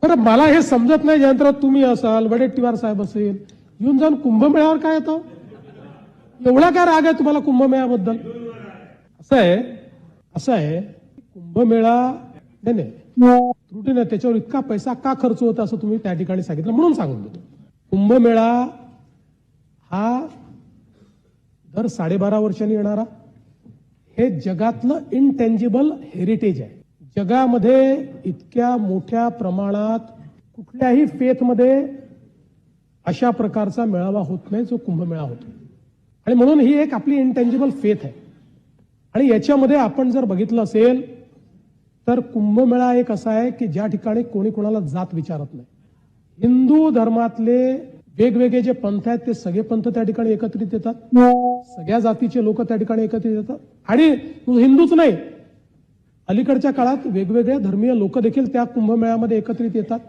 बरं मला हे समजत नाही, जयंतराव तुम्ही असाल, वडेट्टीवार साहेब असेल, येऊन जाऊन कुंभमेळ्यावर काय येतं? एवढा काय राग आहे तुम्हाला कुंभमेळ्याबद्दल? असं आहे कुंभमेळा नाही त्रुटी नाही, त्याच्यावर इतका पैसा का खर्च होता असं तुम्ही त्या ठिकाणी सांगितलं म्हणून सांगून देतो. कुंभमेळा हा दर 12.5 वर्षांनी येणारा हे जगातलं इनटेंजिबल हेरिटेज आहे. जगामध्ये इतक्या मोठ्या प्रमाणात कुठल्याही फेथमध्ये अशा प्रकारचा मेळावा होत नाही जो कुंभमेळा होतो, आणि म्हणून ही एक आपली इनटेंजिबल फेथ आहे. आणि याच्यामध्ये आपण जर बघितलं असेल तर कुंभमेळा एक असा आहे की ज्या ठिकाणी कोणी कोणाला जात विचारत नाही. हिंदू धर्मातले वेगवेगळे जे पंथ आहेत ते सगळे पंथ त्या ठिकाणी एकत्रित येतात, सगळ्या जातीचे लोक त्या ठिकाणी एकत्रित येतात. आणि हिंदूच नाही, अलीकडच्या काळात वेगवेगळ्या धर्मीय लोक देखील त्या कुंभमेळ्यामध्ये एकत्रित येतात.